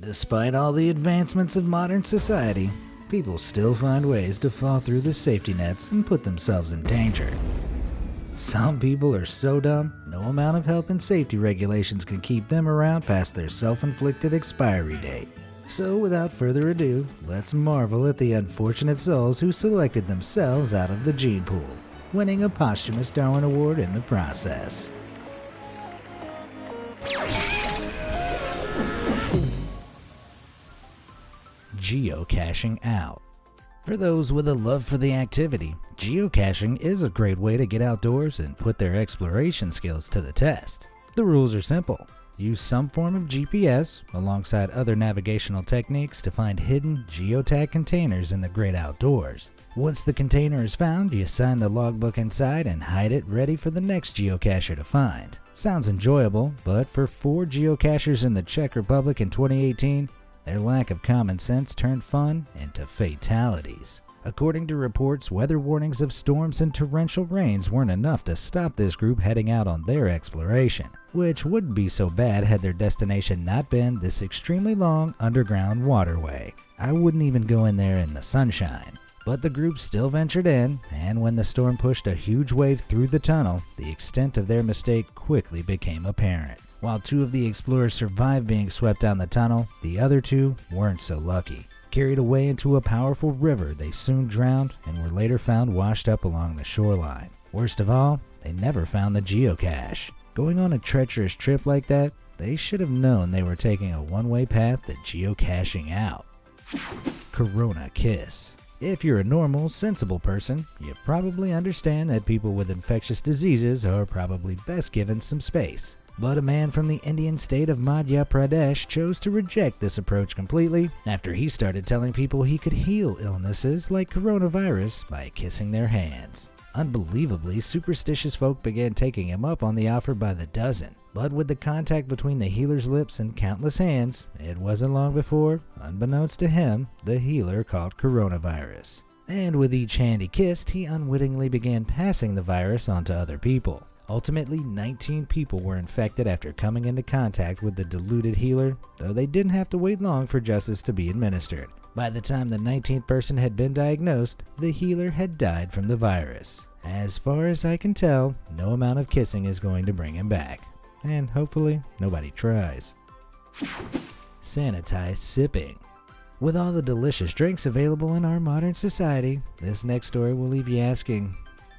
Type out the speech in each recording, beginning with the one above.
Despite all the advancements of modern society, people still find ways to fall through the safety nets and put themselves in danger. Some people are so dumb, no amount of health and safety regulations can keep them around past their self-inflicted expiry date. So without further ado, let's marvel at the unfortunate souls who selected themselves out of the gene pool, winning a posthumous Darwin Award in the process. Geocaching out. For those with a love for the activity, geocaching is a great way to get outdoors and put their exploration skills to the test. The rules are simple. Use some form of GPS alongside other navigational techniques to find hidden geotag containers in the great outdoors. Once the container is found, you sign the logbook inside and hide it ready for the next geocacher to find. Sounds enjoyable, but for 4 geocachers in the Czech Republic in 2018, their lack of common sense turned fun into fatalities. According to reports, weather warnings of storms and torrential rains weren't enough to stop this group heading out on their exploration, which wouldn't be so bad had their destination not been this extremely long underground waterway. I wouldn't even go in there in the sunshine. But the group still ventured in, and when the storm pushed a huge wave through the tunnel, the extent of their mistake quickly became apparent. While 2 of the explorers survived being swept down the tunnel, the other 2 weren't so lucky. Carried away into a powerful river, they soon drowned and were later found washed up along the shoreline. Worst of all, they never found the geocache. Going on a treacherous trip like that, they should have known they were taking a one-way path to geocaching out. Corona Kiss. If you're a normal, sensible person, you probably understand that people with infectious diseases are probably best given some space. But a man from the Indian state of Madhya Pradesh chose to reject this approach completely after he started telling people he could heal illnesses like coronavirus by kissing their hands. Unbelievably, superstitious folk began taking him up on the offer by the dozen. But with the contact between the healer's lips and countless hands, it wasn't long before, unbeknownst to him, the healer caught coronavirus. And with each hand he kissed, he unwittingly began passing the virus on to other people. Ultimately, 19 people were infected after coming into contact with the deluded healer, though they didn't have to wait long for justice to be administered. By the time the 19th person had been diagnosed, the healer had died from the virus. As far as I can tell, no amount of kissing is going to bring him back. And hopefully, nobody tries. Sanitized sipping. With all the delicious drinks available in our modern society, this next story will leave you asking,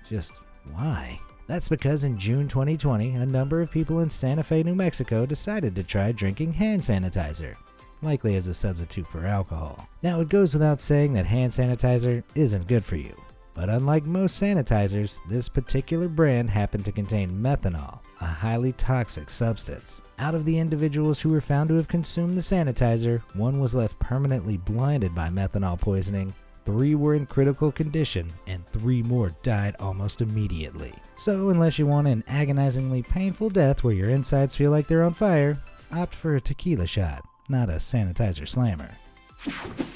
just why? That's because in June 2020, a number of people in Santa Fe, New Mexico decided to try drinking hand sanitizer, likely as a substitute for alcohol. Now, it goes without saying that hand sanitizer isn't good for you, but unlike most sanitizers, this particular brand happened to contain methanol, a highly toxic substance. Out of the individuals who were found to have consumed the sanitizer, 1 was left permanently blinded by methanol poisoning, 3 were in critical condition, and 3 more died almost immediately. So unless you want an agonizingly painful death where your insides feel like they're on fire, opt for a tequila shot, not a sanitizer slammer.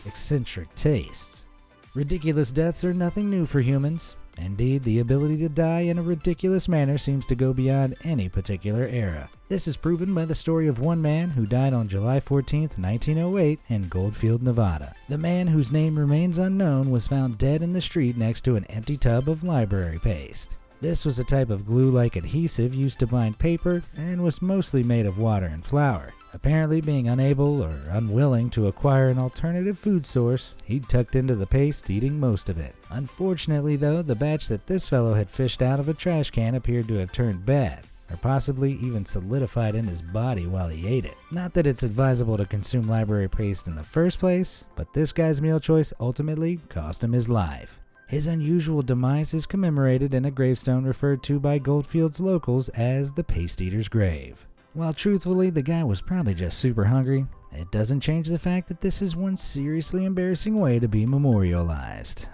Eccentric tastes. Ridiculous deaths are nothing new for humans. Indeed, the ability to die in a ridiculous manner seems to go beyond any particular era. This is proven by the story of one man who died on July 14, 1908 in Goldfield, Nevada. The man, whose name remains unknown, was found dead in the street next to an empty tub of library paste. This was a type of glue-like adhesive used to bind paper and was mostly made of water and flour. Apparently being unable or unwilling to acquire an alternative food source, he tucked into the paste, eating most of it. Unfortunately though, the batch that this fellow had fished out of a trash can appeared to have turned bad, or possibly even solidified in his body while he ate it. Not that it's advisable to consume library paste in the first place, but this guy's meal choice ultimately cost him his life. His unusual demise is commemorated in a gravestone referred to by Goldfield's locals as the Paste Eater's Grave. While truthfully the guy was probably just super hungry, it doesn't change the fact that this is one seriously embarrassing way to be memorialized.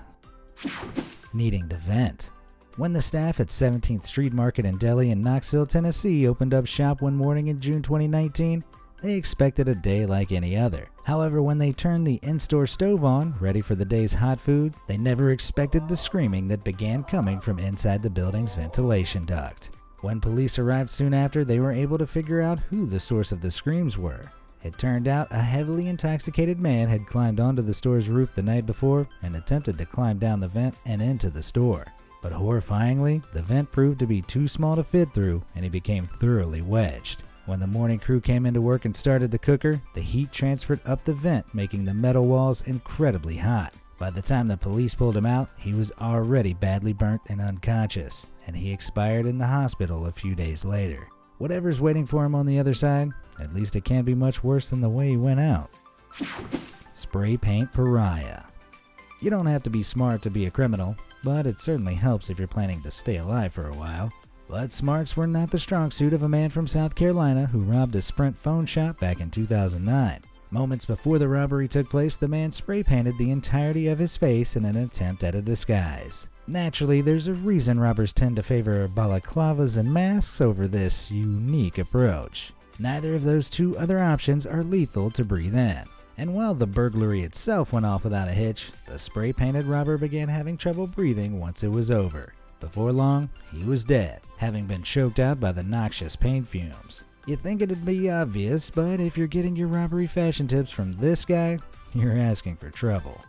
Needing to vent. When the staff at 17th Street Market in Delhi in Knoxville, Tennessee opened up shop one morning in June 2019, they expected a day like any other. However, when they turned the in-store stove on, ready for the day's hot food, they never expected the screaming that began coming from inside the building's ventilation duct. When police arrived soon after, they were able to figure out who the source of the screams were. It turned out a heavily intoxicated man had climbed onto the store's roof the night before and attempted to climb down the vent and into the store. But horrifyingly, the vent proved to be too small to fit through and he became thoroughly wedged. When the morning crew came into work and started the cooker, the heat transferred up the vent, making the metal walls incredibly hot. By the time the police pulled him out, he was already badly burnt and unconscious, and he expired in the hospital a few days later. Whatever's waiting for him on the other side, at least it can't be much worse than the way he went out. Spray paint pariah. You don't have to be smart to be a criminal, but it certainly helps if you're planning to stay alive for a while. But smarts were not the strong suit of a man from South Carolina who robbed a Sprint phone shop back in 2009. Moments before the robbery took place, the man spray painted the entirety of his face in an attempt at a disguise. Naturally, there's a reason robbers tend to favor balaclavas and masks over this unique approach. Neither of those two other options are lethal to breathe in. And while the burglary itself went off without a hitch, the spray-painted robber began having trouble breathing once it was over. Before long, he was dead, having been choked out by the noxious paint fumes. You'd think it'd be obvious, but if you're getting your robbery fashion tips from this guy, you're asking for trouble.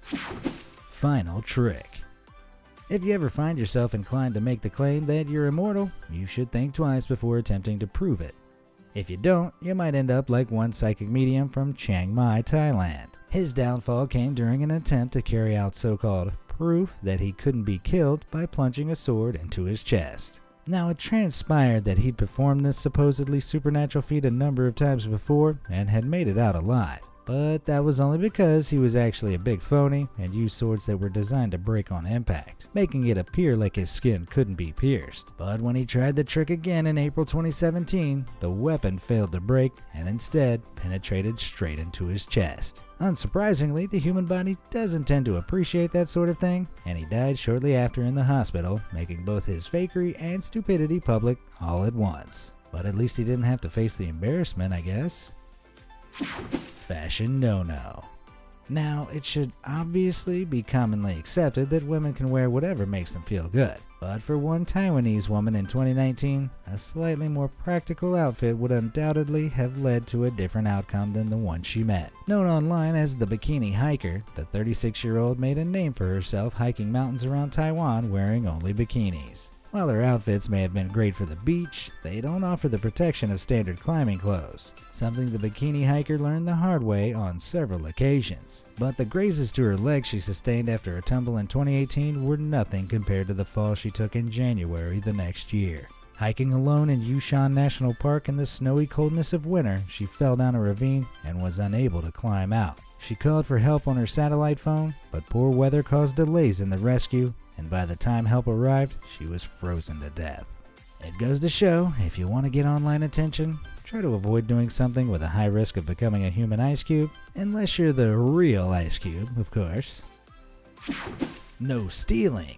Final trick. If you ever find yourself inclined to make the claim that you're immortal, you should think twice before attempting to prove it. If you don't, you might end up like one psychic medium from Chiang Mai, Thailand. His downfall came during an attempt to carry out so-called proof that he couldn't be killed by plunging a sword into his chest. Now, it transpired that he'd performed this supposedly supernatural feat a number of times before and had made it out alive. But that was only because he was actually a big phony and used swords that were designed to break on impact, making it appear like his skin couldn't be pierced. But when he tried the trick again in April 2017, the weapon failed to break and instead penetrated straight into his chest. Unsurprisingly, the human body doesn't tend to appreciate that sort of thing, and he died shortly after in the hospital, making both his fakery and stupidity public all at once. But at least he didn't have to face the embarrassment, I guess. Fashion no-no. Now, it should obviously be commonly accepted that women can wear whatever makes them feel good. But for one Taiwanese woman in 2019, a slightly more practical outfit would undoubtedly have led to a different outcome than the one she met. Known online as the Bikini Hiker, the 36-year-old made a name for herself hiking mountains around Taiwan wearing only bikinis. While their outfits may have been great for the beach, they don't offer the protection of standard climbing clothes, something the Bikini Hiker learned the hard way on several occasions. But the grazes to her legs she sustained after a tumble in 2018 were nothing compared to the fall she took in January the next year. Hiking alone in Yushan National Park in the snowy coldness of winter, she fell down a ravine and was unable to climb out. She called for help on her satellite phone, but poor weather caused delays in the rescue, and by the time help arrived, she was frozen to death. It goes to show, if you want to get online attention, try to avoid doing something with a high risk of becoming a human ice cube, unless you're the real ice cube, of course. No stealing.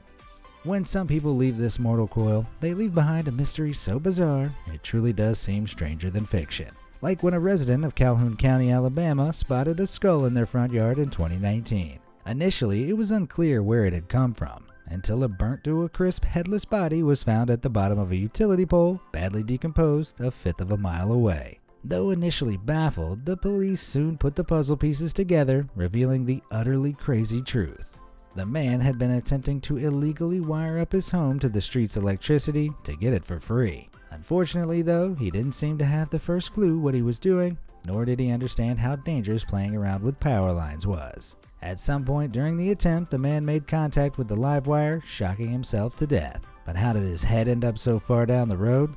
When some people leave this mortal coil, they leave behind a mystery so bizarre, it truly does seem stranger than fiction. Like when a resident of Calhoun County, Alabama, spotted a skull in their front yard in 2019. Initially, it was unclear where it had come from, until a burnt to a crisp headless body was found at the bottom of a utility pole, badly decomposed, a fifth of a mile away. Though initially baffled, the police soon put the puzzle pieces together, revealing the utterly crazy truth. The man had been attempting to illegally wire up his home to the street's electricity to get it for free. Unfortunately, though, he didn't seem to have the first clue what he was doing, nor did he understand how dangerous playing around with power lines was. At some point during the attempt, the man made contact with the live wire, shocking himself to death. But how did his head end up so far down the road?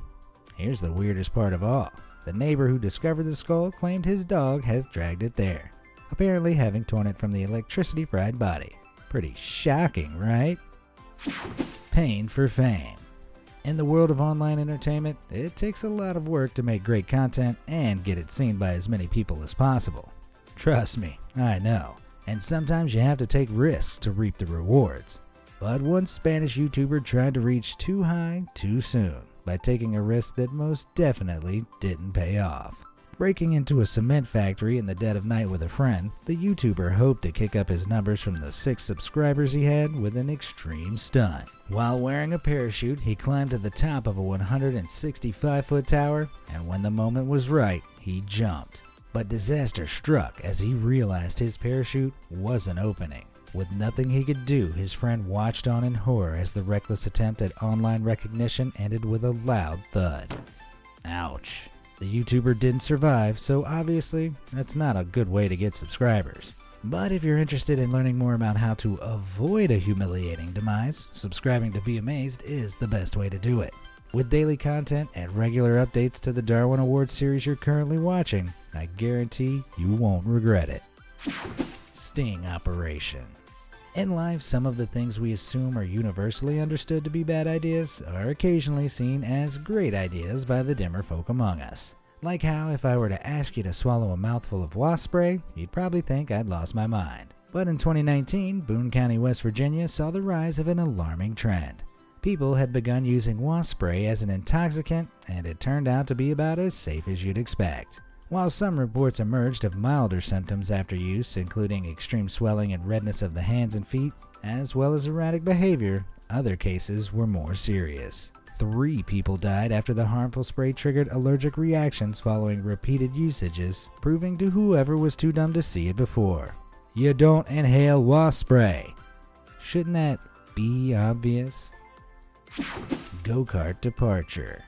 Here's the weirdest part of all. The neighbor who discovered the skull claimed his dog has dragged it there, apparently having torn it from the electricity-fried body. Pretty shocking, right? Pain for fame. In the world of online entertainment, it takes a lot of work to make great content and get it seen by as many people as possible. Trust me, I know. And sometimes you have to take risks to reap the rewards. But one Spanish YouTuber tried to reach too high too soon by taking a risk that most definitely didn't pay off. Breaking into a cement factory in the dead of night with a friend, the YouTuber hoped to kick up his numbers from the 6 subscribers he had with an extreme stunt. While wearing a parachute, he climbed to the top of a 165-foot tower, and when the moment was right, he jumped. But disaster struck as he realized his parachute wasn't opening. With nothing he could do, his friend watched on in horror as the reckless attempt at online recognition ended with a loud thud. Ouch. The YouTuber didn't survive, so obviously that's not a good way to get subscribers. But if you're interested in learning more about how to avoid a humiliating demise, subscribing to Be Amazed is the best way to do it. With daily content and regular updates to the Darwin Award series you're currently watching, I guarantee you won't regret it. Sting operation. In life, some of the things we assume are universally understood to be bad ideas are occasionally seen as great ideas by the dimmer folk among us. Like how if I were to ask you to swallow a mouthful of wasp spray, you'd probably think I'd lost my mind. But in 2019, Boone County, West Virginia saw the rise of an alarming trend. People had begun using wasp spray as an intoxicant, and it turned out to be about as safe as you'd expect. While some reports emerged of milder symptoms after use, including extreme swelling and redness of the hands and feet, as well as erratic behavior, other cases were more serious. 3 people died after the harmful spray triggered allergic reactions following repeated usages, proving to whoever was too dumb to see it before. You don't inhale wasp spray. Shouldn't that be obvious? Go-kart departure.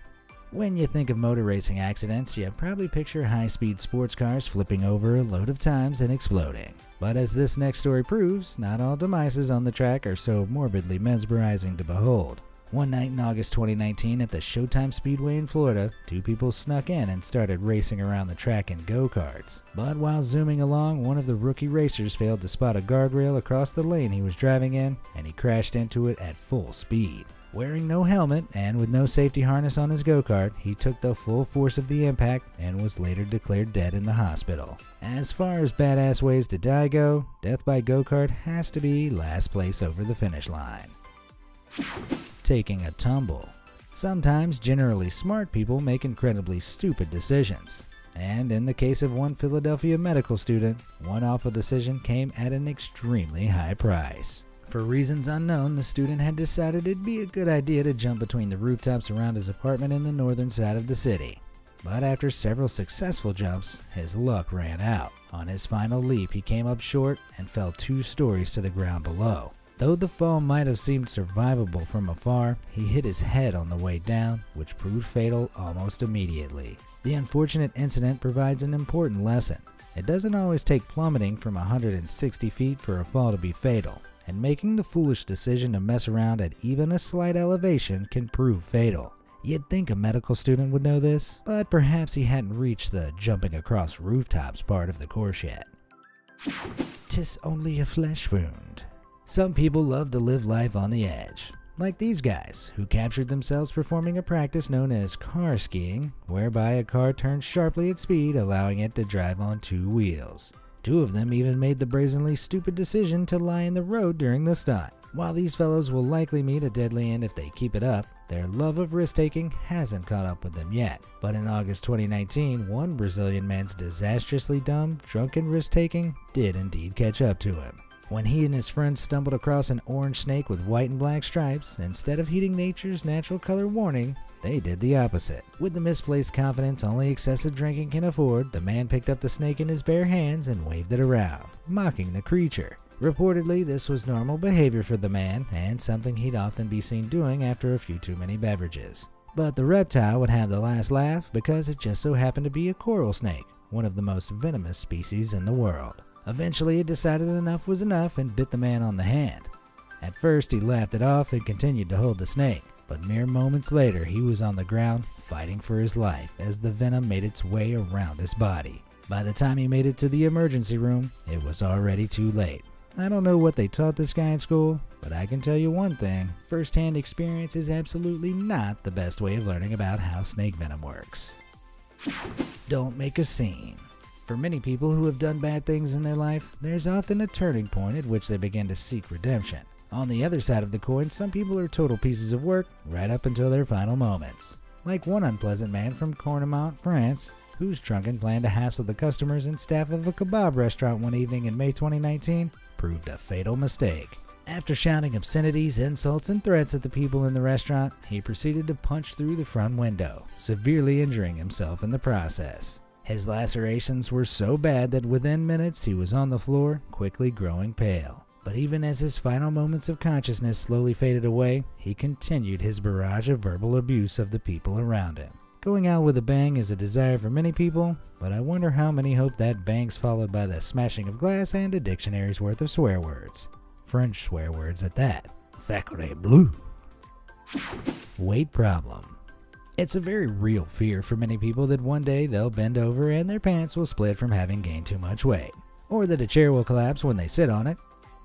When you think of motor racing accidents, you probably picture high-speed sports cars flipping over a load of times and exploding. But as this next story proves, not all demises on the track are so morbidly mesmerizing to behold. One night in August 2019 at the Showtime Speedway in Florida, 2 people snuck in and started racing around the track in go-karts. But while zooming along, one of the rookie racers failed to spot a guardrail across the lane he was driving in, and he crashed into it at full speed. Wearing no helmet and with no safety harness on his go-kart, he took the full force of the impact and was later declared dead in the hospital. As far as badass ways to die go, death by go-kart has to be last place over the finish line. Taking a tumble. Sometimes generally smart people make incredibly stupid decisions. And in the case of one Philadelphia medical student, one awful decision came at an extremely high price. For reasons unknown, the student had decided it'd be a good idea to jump between the rooftops around his apartment in the northern side of the city. But after several successful jumps, his luck ran out. On his final leap, he came up short and fell 2 stories to the ground below. Though the fall might have seemed survivable from afar, he hit his head on the way down, which proved fatal almost immediately. The unfortunate incident provides an important lesson. It doesn't always take plummeting from 160 feet for a fall to be fatal. And making the foolish decision to mess around at even a slight elevation can prove fatal. You'd think a medical student would know this, but perhaps he hadn't reached the jumping across rooftops part of the course yet. 'Tis only a flesh wound. Some people love to live life on the edge, like these guys, who captured themselves performing a practice known as car skiing, whereby a car turns sharply at speed, allowing it to drive on 2 wheels. 2 of them even made the brazenly stupid decision to lie in the road during the stunt. While these fellows will likely meet a deadly end if they keep it up, their love of risk-taking hasn't caught up with them yet. But in August 2019, one Brazilian man's disastrously dumb, drunken risk-taking did indeed catch up to him. When he and his friends stumbled across an orange snake with white and black stripes, instead of heeding nature's natural color warning, they did the opposite. With the misplaced confidence only excessive drinking can afford, the man picked up the snake in his bare hands and waved it around, mocking the creature. Reportedly, this was normal behavior for the man, and something he'd often be seen doing after a few too many beverages. But the reptile would have the last laugh because it just so happened to be a coral snake, one of the most venomous species in the world. Eventually, it decided enough was enough and bit the man on the hand. At first, he laughed it off and continued to hold the snake. But mere moments later, he was on the ground fighting for his life as the venom made its way around his body. By the time he made it to the emergency room, it was already too late. I don't know what they taught this guy in school, but I can tell you one thing, first-hand experience is absolutely not the best way of learning about how snake venom works. Don't make a scene. For many people who have done bad things in their life, there's often a turning point at which they begin to seek redemption. On the other side of the coin, some people are total pieces of work right up until their final moments. Like one unpleasant man from Cornamont, France, whose drunken plan to hassle the customers and staff of a kebab restaurant one evening in May 2019 proved a fatal mistake. After shouting obscenities, insults, and threats at the people in the restaurant, he proceeded to punch through the front window, severely injuring himself in the process. His lacerations were so bad that within minutes he was on the floor, quickly growing pale. But even as his final moments of consciousness slowly faded away, he continued his barrage of verbal abuse of the people around him. Going out with a bang is a desire for many people, but I wonder how many hope that bang's followed by the smashing of glass and a dictionary's worth of swear words. French swear words at that. Sacre bleu. Weight problem. It's a very real fear for many people that one day they'll bend over and their pants will split from having gained too much weight, or that a chair will collapse when they sit on it.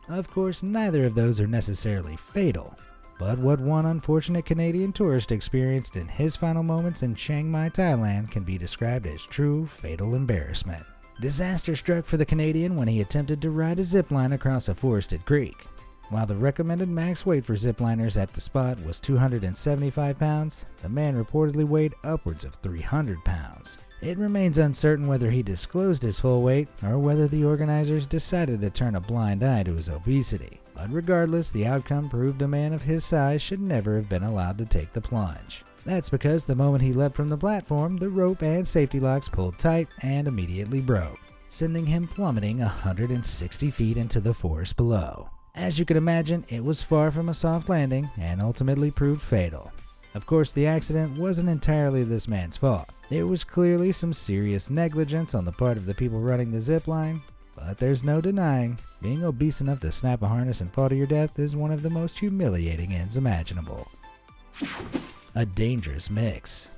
Of course, neither of those are necessarily fatal, but what one unfortunate Canadian tourist experienced in his final moments in Chiang Mai, Thailand can be described as true fatal embarrassment. Disaster struck for the Canadian when he attempted to ride a zip line across a forested creek. While the recommended max weight for zipliners at the spot was 275 pounds, the man reportedly weighed upwards of 300 pounds. It remains uncertain whether he disclosed his full weight or whether the organizers decided to turn a blind eye to his obesity. But regardless, the outcome proved a man of his size should never have been allowed to take the plunge. That's because the moment he leapt from the platform, the rope and safety locks pulled tight and immediately broke, sending him plummeting 160 feet into the forest below. As you can imagine, it was far from a soft landing and ultimately proved fatal. Of course, the accident wasn't entirely this man's fault. There was clearly some serious negligence on the part of the people running the zip line, but there's no denying being obese enough to snap a harness and fall to your death is one of the most humiliating ends imaginable. A dangerous mix.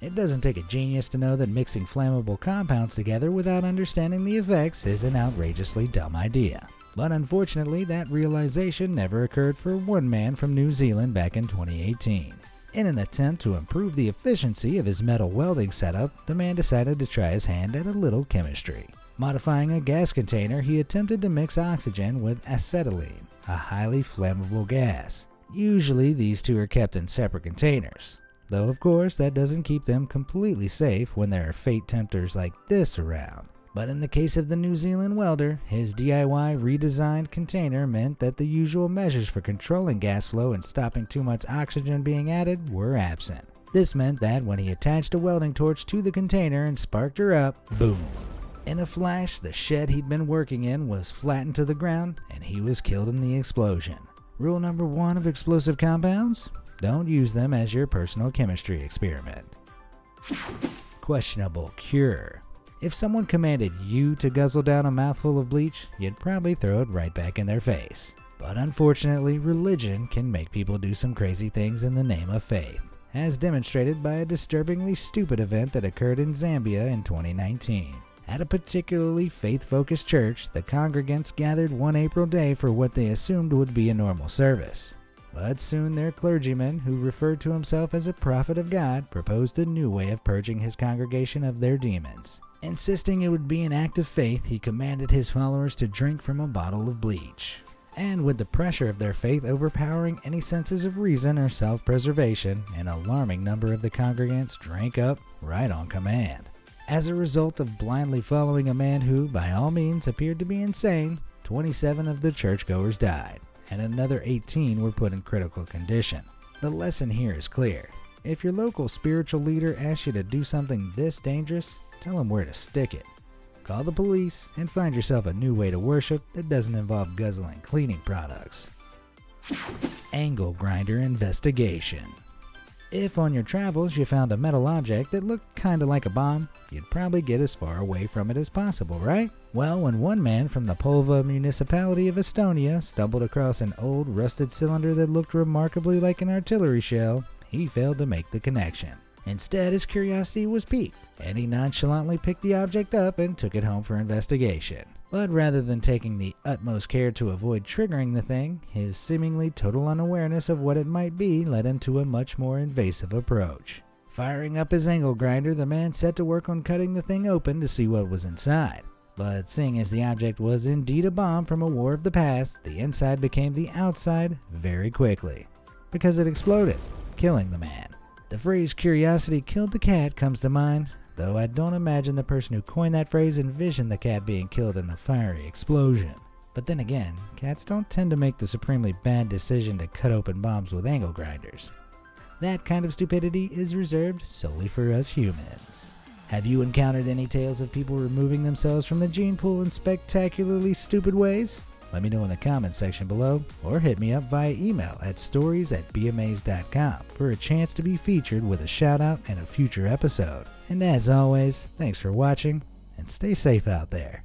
It doesn't take a genius to know that mixing flammable compounds together without understanding the effects is an outrageously dumb idea. But unfortunately, that realization never occurred for one man from New Zealand back in 2018. In an attempt to improve the efficiency of his metal welding setup, the man decided to try his hand at a little chemistry. Modifying a gas container, he attempted to mix oxygen with acetylene, a highly flammable gas. Usually, these two are kept in separate containers, though of course that doesn't keep them completely safe when there are fate tempters like this around. But in the case of the New Zealand welder, his DIY redesigned container meant that the usual measures for controlling gas flow and stopping too much oxygen being added were absent. This meant that when he attached a welding torch to the container and sparked her up, boom! In a flash, the shed he'd been working in was flattened to the ground and he was killed in the explosion. Rule number 1 of explosive compounds? Don't use them as your personal chemistry experiment. Questionable cure. If someone commanded you to guzzle down a mouthful of bleach, you'd probably throw it right back in their face. But unfortunately, religion can make people do some crazy things in the name of faith, as demonstrated by a disturbingly stupid event that occurred in Zambia in 2019. At a particularly faith-focused church, the congregants gathered one April day for what they assumed would be a normal service. But soon their clergyman, who referred to himself as a prophet of God, proposed a new way of purging his congregation of their demons. Insisting it would be an act of faith, he commanded his followers to drink from a bottle of bleach. And with the pressure of their faith overpowering any senses of reason or self-preservation, an alarming number of the congregants drank up right on command. As a result of blindly following a man who, by all means, appeared to be insane, 27 of the churchgoers died, and another 18 were put in critical condition. The lesson here is clear. If your local spiritual leader asks you to do something this dangerous, tell them where to stick it. Call the police and find yourself a new way to worship that doesn't involve guzzling cleaning products. Angle grinder investigation. If on your travels you found a metal object that looked kinda like a bomb, you'd probably get as far away from it as possible, right? Well, when one man from the Polva municipality of Estonia stumbled across an old rusted cylinder that looked remarkably like an artillery shell, he failed to make the connection. Instead, his curiosity was piqued, and he nonchalantly picked the object up and took it home for investigation. But rather than taking the utmost care to avoid triggering the thing, his seemingly total unawareness of what it might be led him to a much more invasive approach. Firing up his angle grinder, the man set to work on cutting the thing open to see what was inside. But seeing as the object was indeed a bomb from a war of the past, the inside became the outside very quickly, because it exploded, killing the man. The phrase "curiosity killed the cat" comes to mind, though I don't imagine the person who coined that phrase envisioned the cat being killed in the fiery explosion. But then again, cats don't tend to make the supremely bad decision to cut open bombs with angle grinders. That kind of stupidity is reserved solely for us humans. Have you encountered any tales of people removing themselves from the gene pool in spectacularly stupid ways? Let me know in the comments section below, or hit me up via email at stories@beamazed.com for a chance to be featured with a shout out in a future episode. And as always, thanks for watching, and stay safe out there.